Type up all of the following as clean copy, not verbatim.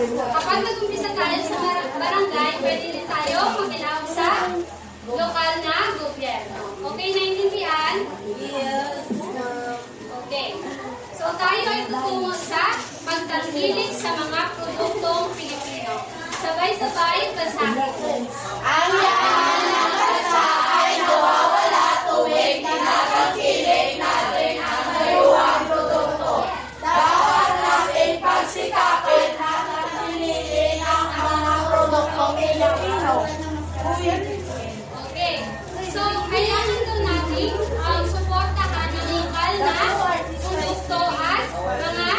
Kapag nag-umpisa tayo sa barangay, pwede din tayo makilahok sa lokal na gobyerno. Okay, naintindihan? Yes. Okay. So tayo ay tutungo sa pagtangkilik sa mga produktong Pilipino. Sabay-sabay, basahin. Ang yaman ng bansa ay nawawala tuwing tinatangkilik natin ang mayuwang produkto. Dapat natin pagsikapin na natinilin ang mga produktong Pilipino. Okay. So, kailangan doon natin suportahan ang lokal na produkto at mga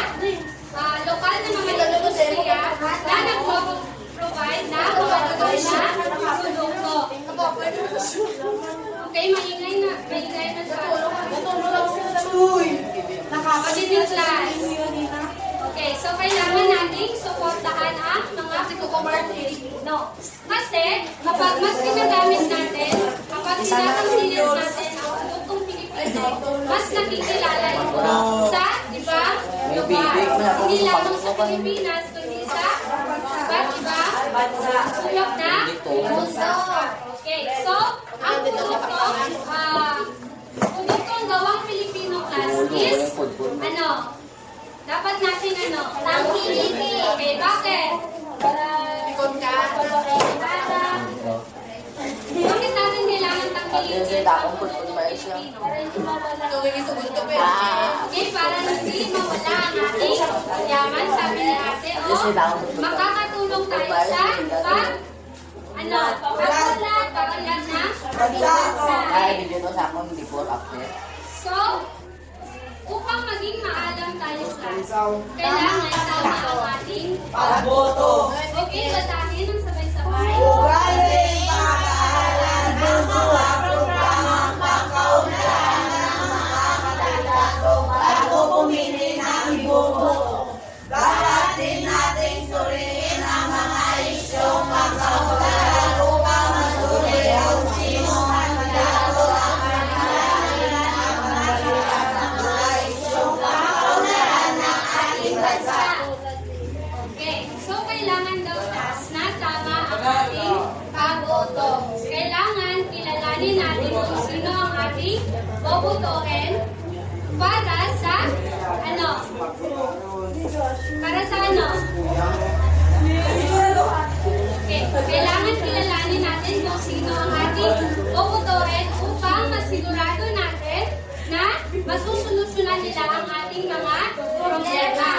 lokal na mga industriya na nag-provide na mga lokal na produkto. Okay, maingay na siya. Pagdating class. Okay, so kailangan nating suportahan ang mga Pilipino. Kasi, kapag mas ginagamit natin, kapag sinatangkilik natin ang produktong Pilipino, mas nakikilala ito sa ibang lugar. Hindi lamang sa Pilipinas, kundi sa iba't ibang sulok na mundo. Okay, so, ang produktong gawang Pilipino class is, dapat natin tangkilikin. Okay, bakit? Bakit natin kailangan tangkilikin ang produktong Pilipino? Okay, para hindi mawala ang ating yaman, sabi ni ate, makakatulong tayo sa pagkalat na So, upang maging maalam tayo class, kailangan tama ang ating Pagboto. Okay, basahin ng sabay-sabay. Ugaling pag-aaral ng mga programang pangkaunlaran ng mga kandidato bago pumili ng iboboto. Dapat din nating suriin ang mga isyong pangkaunlaran upang masuri kung sino ang kandidato ang kanilang ang malihat ng mga isyong pangkaunlaran ng ating bansa. Okay, so kailangan daw class na tama ang ating pagboto. Kailangan kilalanin natin kung sino ang ating bobotohin para sa Okay, kailangan kilalanin natin kung sino ang ating bobotohin upang masigurado natin na masusolusyonan nila ang ating mga problema.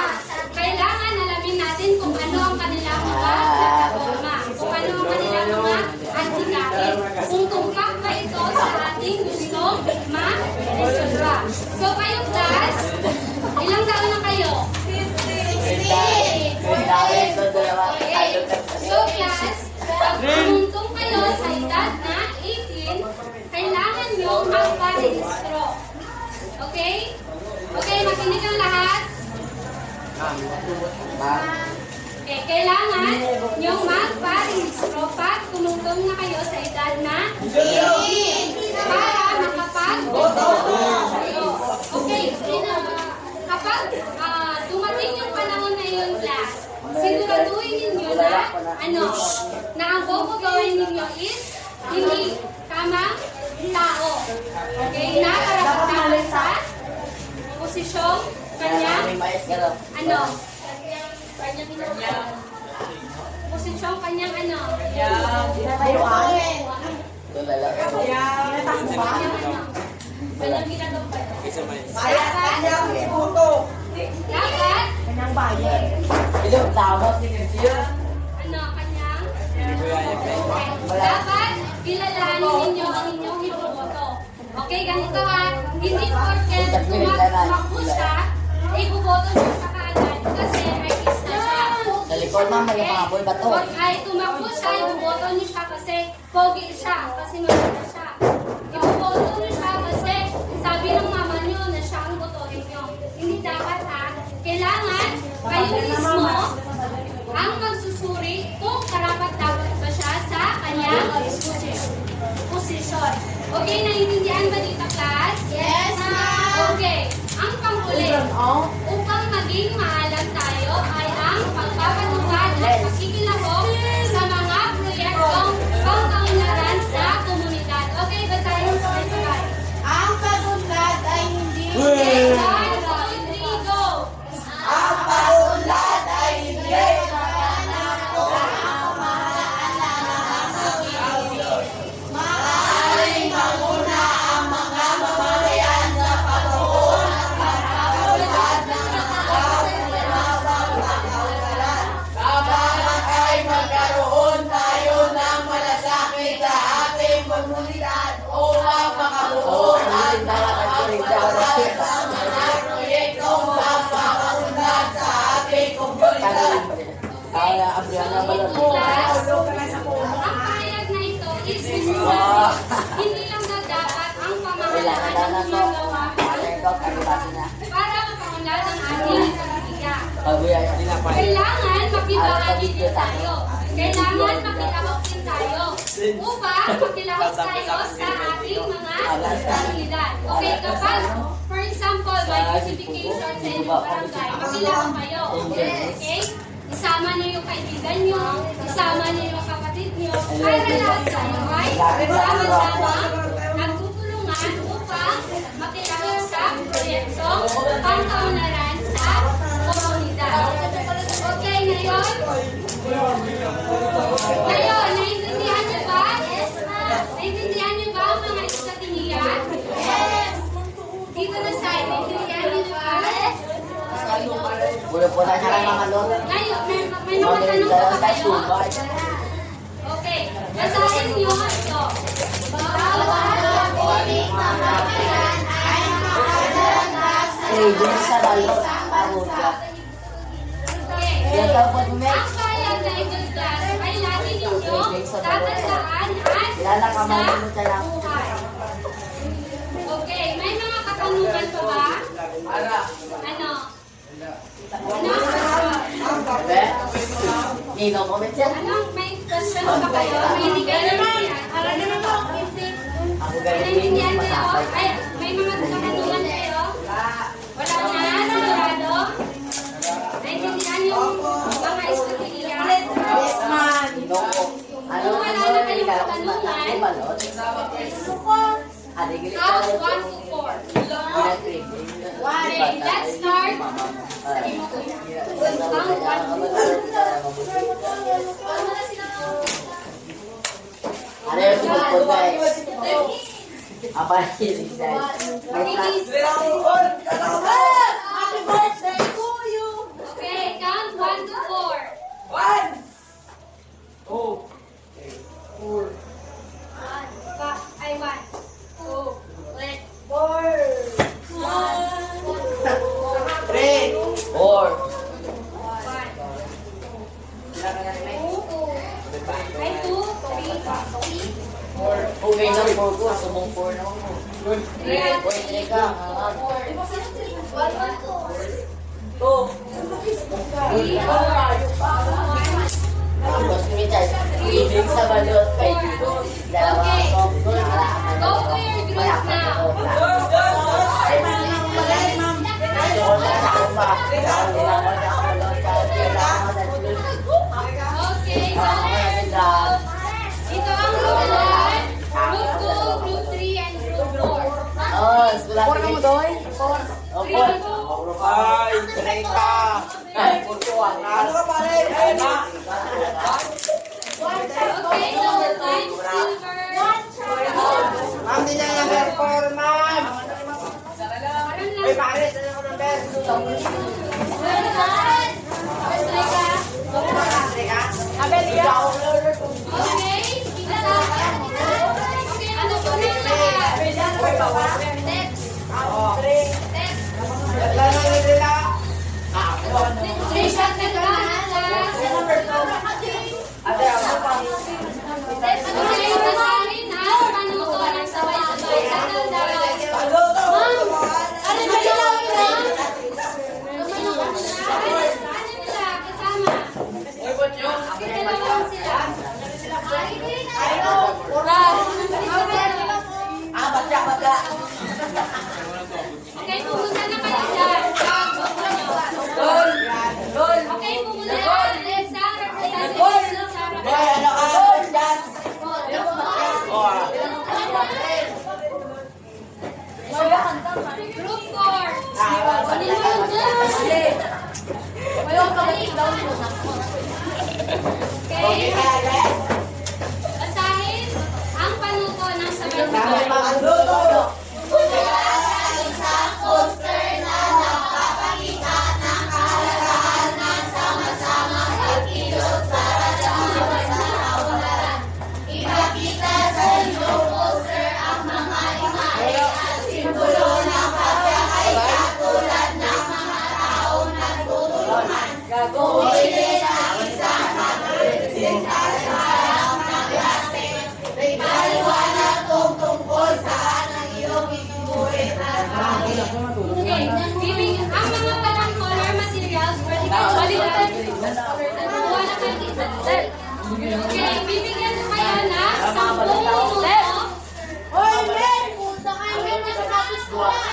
Kailangan alamin natin kung ano ang kanilang mga plataforma, kung ano ang kanilang mga advocacy, kung tumpak ba ito sa ating gustong ma-resolva. So kayo class, ilang taon na kayo? 50! Okay. So class, pag pumuntong kayo sa edad na 18, kailangan nyo magparehistro. Okay? Okay, makinig ang lahat. Okay, kailangan nyo magparehistro pag pumuntong na kayo sa edad na 18 para makapag-boto kayo. Okay, kapag dumating yung panahon na yun, class, siguraduhin ninyo na ang bobotohin ninyo is hindi tamang tao. Okay, na karapat-dapat sa posisyong kanyang posisyong kanyang kanyang ginagawa. Bayad kanyang iboto. Dapat Kanyang bayad. dapat kilalanin ninyo ang inyong iboboto. Okay, ganito ha. Hindi porket tumakbo siya, iboboto niyo siya kaagad kasi artist na siya. Sa likod ma'am, may mga boy ba to? Pag ay tumakbo siya, iboboto niyo siya kasi pogi siya, kasi maganda siya. Iboboto niyo siya kasi sabi ng mama niyo na siya ang botohin niyo. Hindi dapat ha. Kailangan kayo mismo ang magsusuri kung karapat-dapat ba siya sa kanyang posisyon. Okay, naiintindihan ba dito, class? Yes, ma'am. Okay, ang panghuli, upang maging maalam tayo ay ang pagpapatupad Kailangan na ang na to. ginagawa Ikaw, kalibati na. para mapaunlad ang ating pamilya. Pagbuya, Kailangan makibahagi din tayo. Kailangan makilahok din tayo. Upang makilahok tayo sa ating mga komunidad. Okay, kapag, for example, may classification sa inyong barangay, makilahok kayo. Okay? Isama niyo yung kaibigan niyo, isama niyo yung kapatid niyo, para lahat tayo ay sama-sama nagtutulungan upang makilahok sa proyektong pangkaunlaran sa komunidad. Okay, ngayon? Ngayon, naiintindihan niyo ba? Yes, ma'am. Naiintindihan niyo ba ang mga estratehiya? Yes. Dito na side, naiintindihan niyo ba? Yes. Pura-pura na lang mga lolo. Ngayon, may mga tanong pa ba kayo? Okay, basahin niyo ito. Bawat piling na makilan ay makalaga sa Dun sa balot, arot ka. Okay. Yan daw po, Ang Mex. bayad na Eagle Class ay lagi ninyo tatandaan Lala ka at sa mo sa lang. buhay. Okay, may mga katanungan pa ba? Ano? Ano ang question? Be? Nino, comment yan. Anong may question pa kayo? May hindi kayo naiintindihan? Ako galing Naiintindihan yung kayo? masakay. Ay, may mga katanungan kayo? Wala na? Sigurado? Naiintindihan yung mga estratehiya? Yes, ma'am. Nino ko. Ano Kung wala na kayong katanungan, balot? Adigili ka count 1 to 4. Okay, let's start. Ano yung sumupod guys? Apa yung guys? May class. Happy birthday to you. Okay, count 1 to 4. One. Ay, 1, 2, 3, Four. 1, Three. 4. 2, 3, Okay na 4 ko. Sumong 4 na ako. 3 ka. 4, Tapos kami tayo. Ibig sa balot kay dito. Dalawa Okay. ako. Doon wala. Go to your group now. Doon na ako pa. Kailangan ko na ako balot. Kailangan ko na balot. Okay, Ako go. na sila. Ito ang group 1, group 2, group 3, and group 4. Oh, sila tingin. Opo. Ay, Rika. Ay, putuan. Ano ka pala? Ay, na. Okay, number 5, silver. Ma'am, di niya yung number 4, ma'am. Parang Ay, lang. pare, sa'yo ko number. Abelia. Okay, okay, ano po na lahat? Next, next. Registration na lahat. Okay, basahin ha. Paano ko ng sabay-sabay. Settle down. Ano ba yung ma'am? Ano nila? Kasama. Dalawa sila. Okay, pumunta na kayo dyan. Okay, pumunta na kayo. Next, sa representative. Sa representative. Group 4. Okay. Basahin ang panuto ng sabay-sabay. Gagawin ang isang Okay, bibigyan ko kayo na 10 minuto. Hoy, men! Puta ka, men! Nakatapos ko na!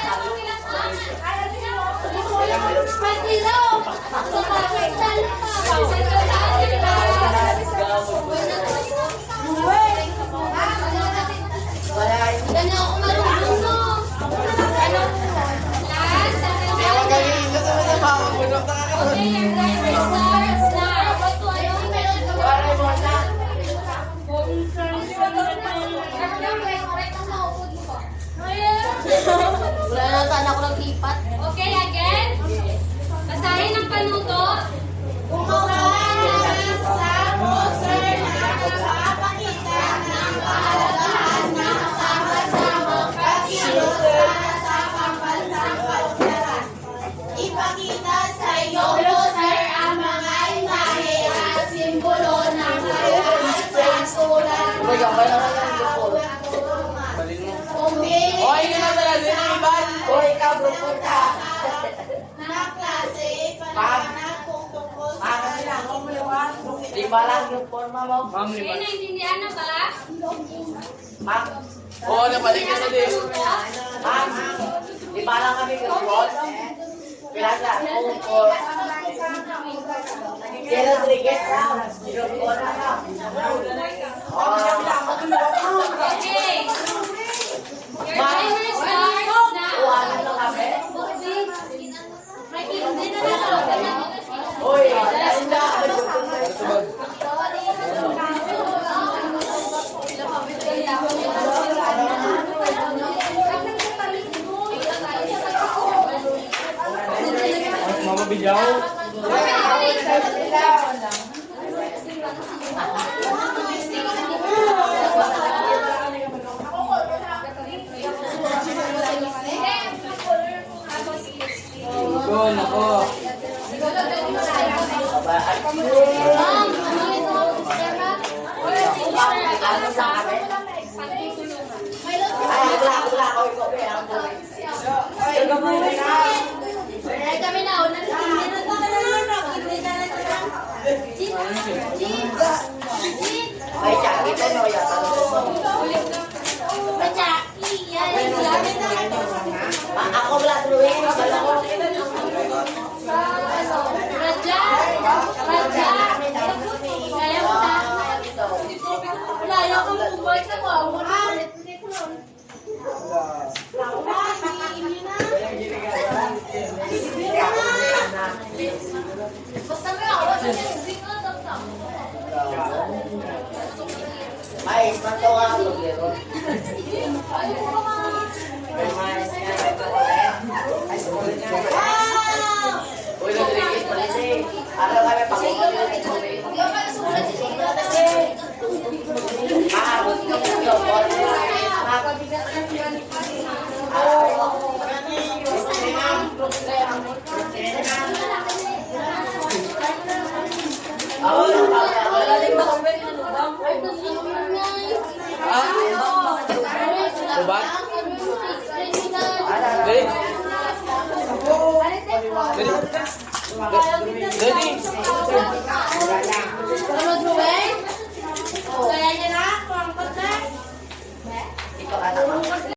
Wala na sana ako ng lipat. Okay, again. Basahin ang panuto. Ipakita sa iyo, sir, ang mga imahe at simbolo ng Hoy, hindi na talaga siniban! Hoy, ikaw, pupunta! na klase, paliwanag kung tungkol sa Lima lang yung forma mo. Okay, naintindihan na ba? Ma'am? Oo, napaling ka sa din. Ma'am? Lima lang kami grupon. Pilasa, grupon. Kaya Rodriguez lang. Grupon na lang. Okay. Your timer starts now. Ano lang kami? Hindi na lang. Hoy, ganda. Mama Bijaw. Go, nako. Ano sa kami? Ay, wala ako ikaw. Ay, kami na, unang May jacket ano yan? Ako wala drawing. Raja. Kaya mo na. Wala, ayaw kang bumalik na mo. Basta nga, wala na yung signal sa Ay, mato ka ako. Uy, Rodriguez, palisig. Araw kami, pakikulit. Ubat? Dali. Dali. Dali.